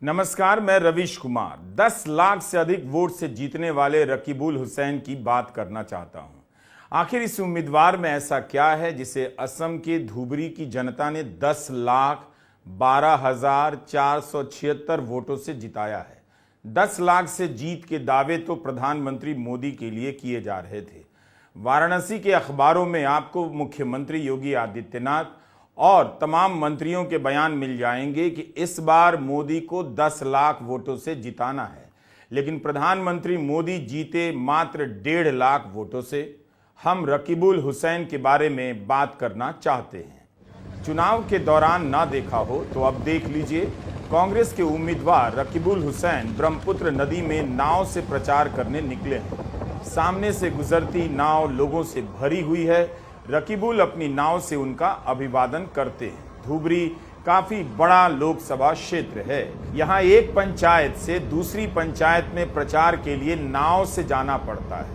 नमस्कार, मैं रवीश कुमार। 10 लाख से अधिक वोट से जीतने वाले रकीबुल हुसैन की बात करना चाहता हूं। आखिर इस उम्मीदवार में ऐसा क्या है जिसे असम के धुबरी की जनता ने 10,12,476 वोटों से जिताया है। 10 लाख से जीत के दावे तो प्रधानमंत्री मोदी के लिए किए जा रहे थे। वाराणसी के अखबारों में आपको मुख्यमंत्री योगी आदित्यनाथ और तमाम मंत्रियों के बयान मिल जाएंगे कि इस बार मोदी को 10 लाख वोटों से जिताना है, लेकिन प्रधानमंत्री मोदी जीते मात्र 1.5 लाख वोटों से। हम रकीबुल हुसैन के बारे में बात करना चाहते हैं। चुनाव के दौरान ना देखा हो तो अब देख लीजिए। कांग्रेस के उम्मीदवार रकीबुल हुसैन ब्रह्मपुत्र नदी में नाव से प्रचार करने निकले हैं। सामने से गुजरती नाव लोगों से भरी हुई है। रकीबुल अपनी नाव से उनका अभिवादन करते हैं। धुबरी काफी बड़ा लोकसभा क्षेत्र है। यहाँ एक पंचायत से दूसरी पंचायत में प्रचार के लिए नाव से जाना पड़ता है।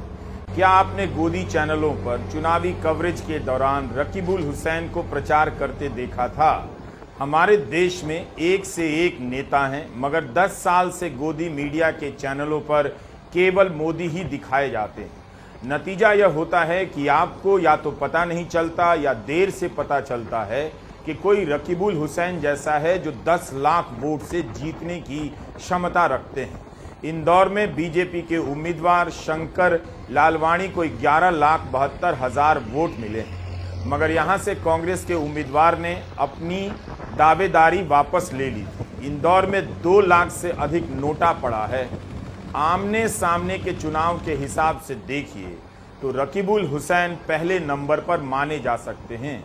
क्या आपने गोदी चैनलों पर चुनावी कवरेज के दौरान रकीबुल हुसैन को प्रचार करते देखा था? हमारे देश में एक से एक नेता हैं, मगर 10 साल से गोदी मीडिया के चैनलों पर केवल मोदी ही दिखाए जाते हैं। नतीजा यह होता है कि आपको या तो पता नहीं चलता या देर से पता चलता है कि कोई रकीबुल हुसैन जैसा है जो 10 लाख वोट से जीतने की क्षमता रखते हैं। इंदौर में बीजेपी के उम्मीदवार शंकर लालवानी को 11,72,000 वोट मिले हैं, मगर यहां से कांग्रेस के उम्मीदवार ने अपनी दावेदारी वापस ले ली थी। इंदौर में 2 लाख से अधिक नोटा पड़ा है। आमने सामने के चुनाव के हिसाब से देखिए तो रकीबुल हुसैन पहले नंबर पर माने जा सकते हैं।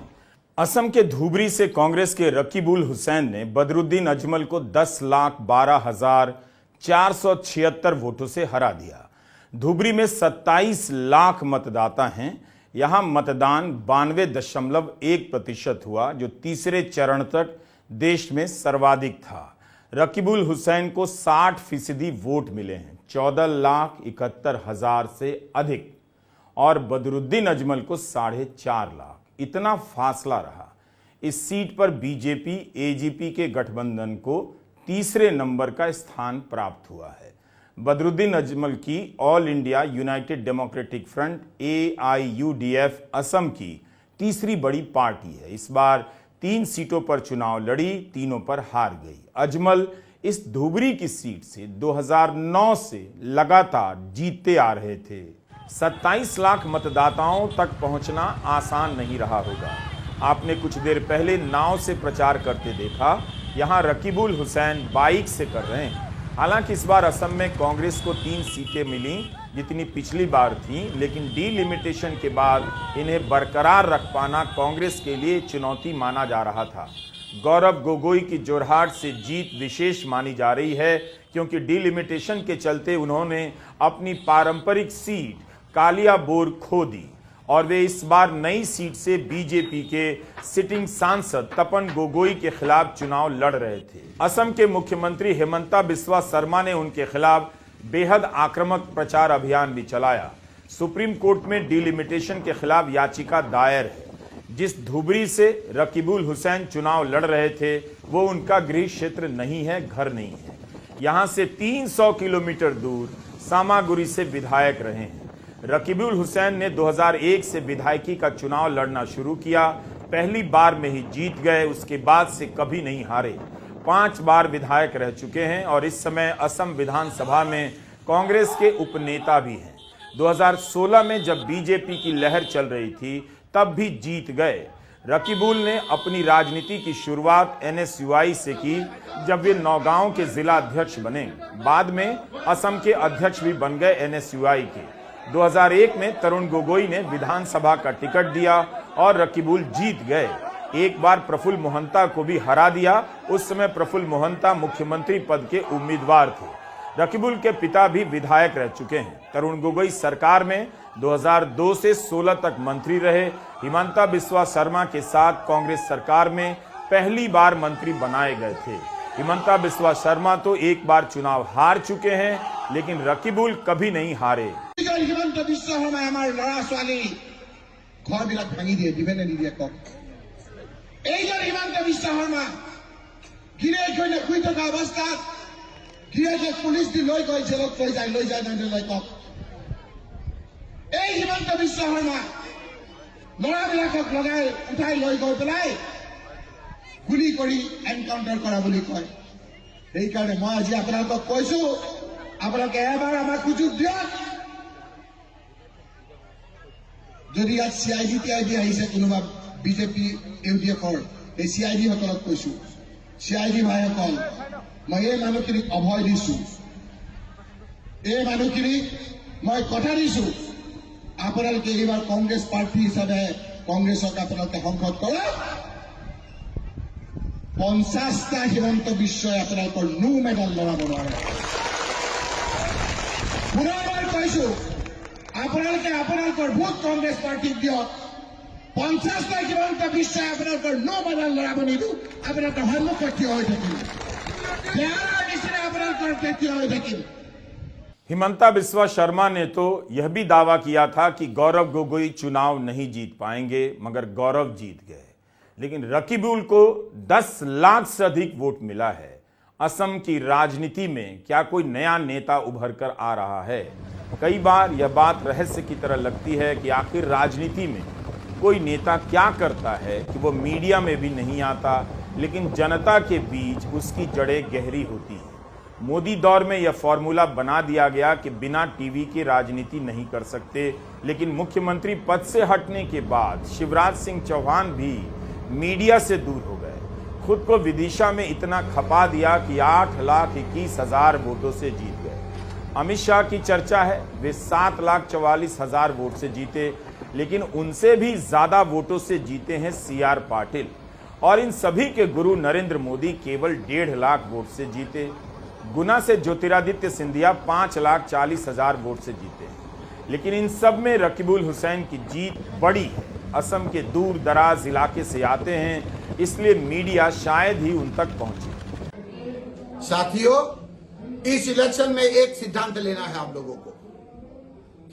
असम के धुबरी से कांग्रेस के रकीबुल हुसैन ने बदरुद्दीन अजमल को 10,12,476 वोटों से हरा दिया। धुबरी में 27 लाख मतदाता हैं। यहां मतदान 92.1% हुआ, जो तीसरे चरण तक देश में सर्वाधिक था। रकीबुल हुसैन को 60% वोट मिले हैं, 14,71,000 से अधिक, और बदरुद्दीन अजमल को 4.5 लाख। इतना फासला रहा। इस सीट पर बीजेपी एजीपी के गठबंधन को तीसरे नंबर का स्थान प्राप्त हुआ है। बदरुद्दीन अजमल की all India United democratic front AIUDF Assam की तीसरी बड़ी पार्टी है। इस बार 3 सीटों पर चुनाव लड़ी, तीनों पर हार गई। अजमल इस धुबरी की सीट से 2009 से लगातार जीतते आ रहे थे। 27 लाख मतदाताओं तक पहुंचना आसान नहीं रहा होगा। आपने कुछ देर पहले नाव से प्रचार करते देखा। यहां रकीबुल हुसैन बाइक से कर रहे हैं। हालांकि इस बार असम में कांग्रेस को 3 सीटें मिली जितनी पिछली बार थी, लेकिन डीलिमिटेशन के बाद इन्हें बरकरार रख पाना कांग्रेस के लिए चुनौती माना जा रहा था। गौरव गोगोई की जोरहाट से जीत विशेष मानी जा रही है, क्योंकि डीलिमिटेशन के चलते उन्होंने अपनी पारंपरिक सीट कालियाबोर खो दी और वे इस बार नई सीट से बीजेपी के सिटिंग सांसद तपन गोगोई के खिलाफ चुनाव लड़ रहे थे। असम के मुख्यमंत्री हिमंता बिस्वा शर्मा ने उनके खिलाफ बेहद आक्रामक प्रचार अभियान भी चलाया। सुप्रीम कोर्ट में डीलिमिटेशन के खिलाफ याचिका दायर है। जिस धुबरी से रकीबुल हुसैन चुनाव लड़ रहे थे वो उनका गृह क्षेत्र नहीं है, घर नहीं है। यहां से 300 किलोमीटर दूर सामागुरी से विधायक रहे हैं। रकीबुल हुसैन ने 2001 से विधायकी का चुनाव लड़ना शुरू किया। पहली बार में ही जीत गए, उसके बाद से कभी नहीं हारे। 5 बार विधायक रह चुके हैं और इस समय असम विधानसभा में कांग्रेस के उपनेता भी हैं। 2016 में जब बीजेपी की लहर चल रही थी तब भी जीत गए। रकीबुल ने अपनी राजनीति की शुरुआत NSUI से की, जब वे नौगांव के जिला अध्यक्ष बने। बाद में असम के अध्यक्ष भी बन गए NSUI के। 2001 में तरुण गोगोई ने विधानसभा का टिकट दिया और रकीबुल जीत गए। एक बार प्रफुल्ल मोहंता को भी हरा दिया। उस समय प्रफुल्ल मोहंता मुख्यमंत्री पद के उम्मीदवार थे। रकीबुल के पिता भी विधायक रह चुके हैं। तरुण गोगोई सरकार में 2002 से 16 तक मंत्री रहे। हिमंता बिस्वा शर्मा के साथ कांग्रेस सरकार में पहली बार मंत्री बनाए गए थे। हिमंता बिस्वा शर्मा तो एक बार चुनाव हार चुके हैं, लेकिन रकीबुल कभी नहीं हारे। हिमंता बिस्वा शर्मा हमारे लड़ा ছোৱালী ঘৰবিলাক ভাঙি দিয়ে, দিবেনে নিদিয়ে কওক? এইজন হিমন্ত বিশ্ব শৰ্মা গিৰে গৈ শুই থকা অৱস্থাত কিয় যে পুলিচ দি লৈ গৈ জেলত লৈ যায় লৈ কওক। এই হিমন্ত বিশ্ব শৰ্মা ল'ৰাবিলাকক লগাই উঠাই লৈ গৈ পেলাই গুলি কৰি এনকাউণ্টাৰ কৰা বুলি কয়। সেইকাৰণে মই আজি আপোনালোকক কৈছো, আপোনালোকে এবাৰ আমাক সুযোগ দিয়ক। যদি ইয়াত CID টিআইডি আহিছে কোনোবা বিজেপি UDFৰ, এই CID সকলক কৈছো, CID ভাইসকল, মই এই মানুহখিনিক অভয় দিছো, এই মানুহখিনিক মই কথা দিছো, আপোনালোকে এইবাৰ কংগ্ৰেছ পাৰ্টি হিচাপে কংগ্ৰেছক আপোনালোকে সংসদ কৰক। 50টা হিমন্ত বিশ্বই আপোনালোকৰ নো মেডাল লগাব নোৱাৰে। পুনৰবাৰ কৈছো, আপোনালোকে আপোনালোকৰ ভোট কংগ্ৰেছ পাৰ্টিক দিয়ক। 50টা হিমন্ত বিশ্বই আপোনালোকৰ নো মেডাল লগাব নিদিওঁ। আপোনালোকৰ সন্মুখত থিয় হৈ থাকিম, বেয়াৰ নিচিনা আপোনালোকৰ থিয় হৈ থাকিম। हिमंता बिस्वा शर्मा ने तो यह भी दावा किया था कि गौरव गोगोई चुनाव नहीं जीत पाएंगे, मगर गौरव जीत गए। लेकिन रकीबुल को 10 लाख से अधिक वोट मिला है। असम की राजनीति में क्या कोई नया नेता उभर कर आ रहा है? कई बार यह बात रहस्य की तरह लगती है कि आखिर राजनीति में कोई नेता क्या करता है कि वो मीडिया में भी नहीं आता, लेकिन जनता के बीच उसकी जड़ें गहरी होती हैं। मोदी दौर में यह फॉर्मूला बना दिया गया कि बिना टीवी की राजनीति नहीं कर सकते, लेकिन मुख्यमंत्री पद से हटने के बाद शिवराज सिंह चौहान भी मीडिया से दूर हो गए। खुद को विदिशा में इतना खपा दिया कि 8,21,000 वोटों से जीत गए। अमित शाह की चर्चा है, वे 7,44,000 वोट से जीते, लेकिन उनसे भी ज्यादा वोटों से जीते हैं CR पाटिल। और इन सभी के गुरु नरेंद्र मोदी केवल 1.5 लाख वोट से जीते। गुना से ज्योतिरादित्य सिंधिया 5,40,000 वोट से जीते हैं। लेकिन इन सब में रकीबुल हुसैन की जीत बड़ी है। असम के दूर दराज इलाके से आते हैं, इसलिए मीडिया शायद ही उन तक पहुंचे। साथियों, इस इलेक्शन में एक सिद्धांत लेना है आप लोगों को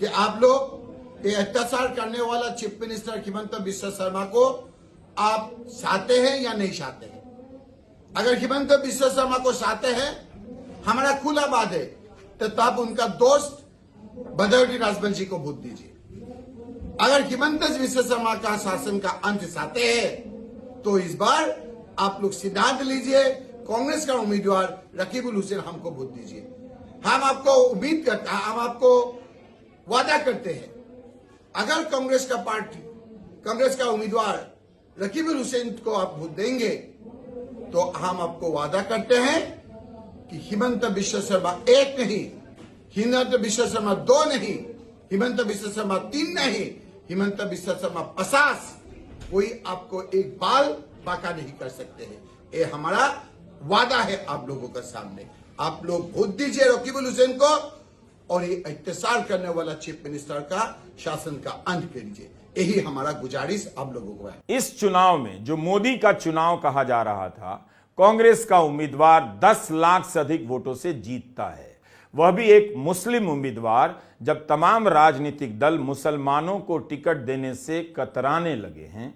कि आप लोग ये अत्याचार करने वाला चीफ मिनिस्टर हिमंत बिस्वा शर्मा को आप चाहते हैं या नहीं चाहते हैं। अगर हिमंत बिस्वा शर्मा को चाहते हैं, हमारा खुला बात है, तो आप उनका दोस्त बदौटी राजवंशी को वोट दीजिए। अगर हिमंत बिस्वा शर्मा का शासन का अंत चाहते हैं, तो इस बार आप लोग सिद्धांत लीजिए, कांग्रेस का उम्मीदवार रकीबुल हुसैन हमको वोट दीजिए। हम आपको उम्मीद करते हैं, हम आपको वादा करते हैं, अगर कांग्रेस का उम्मीदवार रकीबुल हुसैन को आप वोट देंगे, तो हम आपको वादा करते हैं कि हिमंत बिस्वा शर्मा 1 नहीं, हिमंत बिस्वा शर्मा 2 नहीं, हिमंत बिस्वा शर्मा 3 नहीं, हिमंत बिस्वा शर्मा 50, कोई आपको एक बाल बाका नहीं कर सकते हैं। ये हमारा वादा है आप लोगों के सामने। आप लोग वोट दीजिए रकीबुल हुसैन को, और ये अत्याचार करने वाला चीफ मिनिस्टर का शासन का अंत कीजिए। यही हमारा गुजारिश आप लोगों को है। इस चुनाव में जो मोदी का चुनाव कहा जा रहा था, कांग्रेस का उम्मीदवार 10 लाख से अधिक वोटों से जीतता है, वह भी एक मुस्लिम उम्मीदवार, जब तमाम राजनीतिक दल मुसलमानों को टिकट देने से कतराने लगे हैं।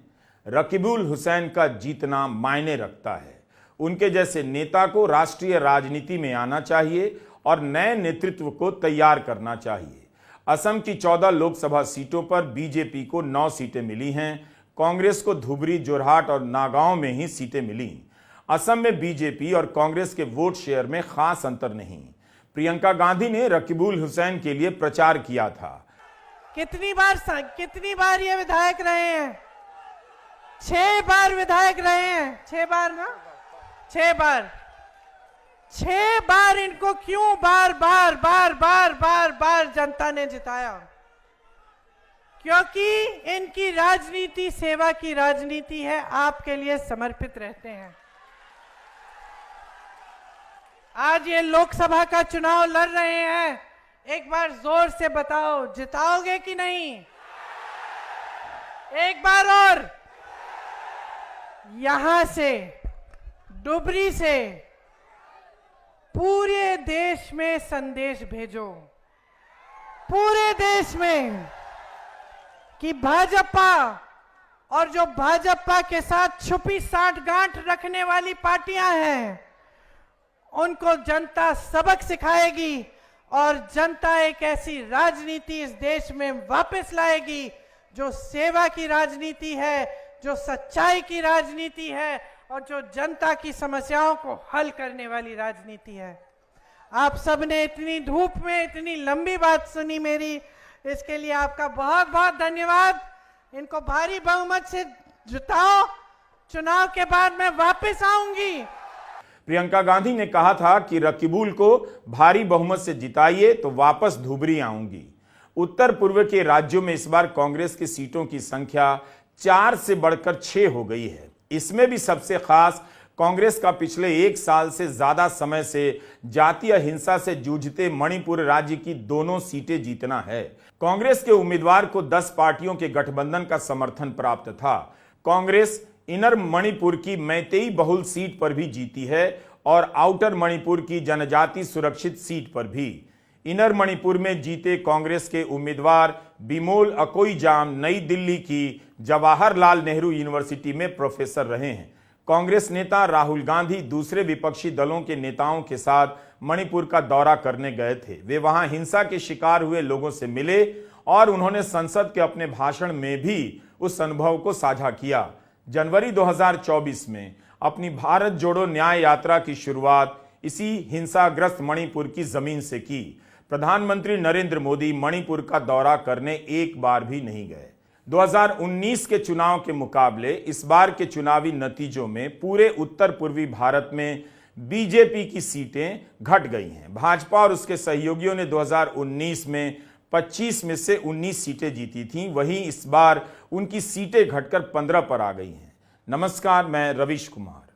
रकीबुल हुसैन का जीतना मायने रखता है। उनके जैसे नेता को राष्ट्रीय राजनीति में आना चाहिए और नए नेतृत्व को तैयार करना चाहिए। असम की 14 लोकसभा सीटों पर बीजेपी को 9 सीटें मिली हैं। कांग्रेस को धुबरी, जोरहाट और नागांव में ही सीटें मिली। असम में बीजेपी और कांग्रेस के वोट शेयर में खास अंतर नहीं। प्रियंका गांधी ने रकीबुल हुसैन के लिए प्रचार किया था। कितनी बार ये विधायक रहे हैं? 6 बार विधायक रहे हैं। 6 बार ना, 6 बार। 6 बार इनको क्यों बार जनता ने जिताया? क्योंकि इनकी राजनीति सेवा की राजनीति है, आपके लिए समर्पित रहते हैं। आज ये लोकसभा का चुनाव लड़ रहे हैं, एक बार जोर से बताओ, जिताओगे कि नहीं? एक बार और। यहां से, डुबरी से पूरे देश में संदेश भेजो, पूरे देश में, कि भाजपा और जो भाजपा के साथ छुपी साठगांठ रखने वाली पार्टियां हैं, उनको जनता सबक सिखाएगी और जनता एक ऐसी राजनीति इस देश में वापस लाएगी जो सेवा की राजनीति है, जो सच्चाई की राजनीति है और जो जनता की समस्याओं को हल करने वाली राजनीति है। आप सबने इतनी धूप में इतनी लंबी बात सुनी मेरी, इसके लिए आपका बहुत बहुत धन्यवाद। इनको भारी बहुमत से जिताओ, चुनाव के बाद मैं वापस आऊंगी। प्रियंका गांधी ने कहा था कि रकीबुल को भारी बहुमत से जिताइए तो वापस धुबरी आऊंगी। उत्तर पूर्व के राज्यों में इस बार कांग्रेस की सीटों की संख्या 4 से बढ़कर 6 हो गई है। इसमें भी सबसे खास कांग्रेस का पिछले 1 साल से ज्यादा समय से जातीय हिंसा से जूझते मणिपुर राज्य की दोनों सीटें जीतना है। कांग्रेस के उम्मीदवार को 10 पार्टियों के गठबंधन का समर्थन प्राप्त था। कांग्रेस इनर मणिपुर की मैतेई बहुल सीट पर भी जीती है और आउटर मणिपुर की जनजाति सुरक्षित सीट पर भी। इनर मणिपुर में जीते कांग्रेस के उम्मीदवार बिमोल अकोईजाम नई दिल्ली की जवाहरलाल नेहरू यूनिवर्सिटी में प्रोफेसर रहे हैं। कांग्रेस नेता राहुल गांधी दूसरे विपक्षी दलों के नेताओं के साथ मणिपुर का दौरा करने गए थे। वे वहां हिंसा के शिकार हुए लोगों से मिले और उन्होंने संसद के अपने भाषण में भी उस अनुभव को साझा किया। जनवरी 2024 में अपनी भारत जोड़ो न्याय यात्रा की शुरुआत इसी हिंसाग्रस्त मणिपुर की जमीन से की। प्रधानमंत्री नरेंद्र मोदी मणिपुर का दौरा करने एक बार भी नहीं गए। 2019 के चुनाव के मुकाबले इस बार के चुनावी नतीजों में पूरे उत्तर पूर्वी भारत में बीजेपी की सीटें घट गई हैं। भाजपा और उसके सहयोगियों ने 2019 में 25 में से 19 सीटें जीती थीं, वहीं इस बार उनकी सीटें घटकर 15 पर आ गई हैं। नमस्कार, मैं रविश कुमार।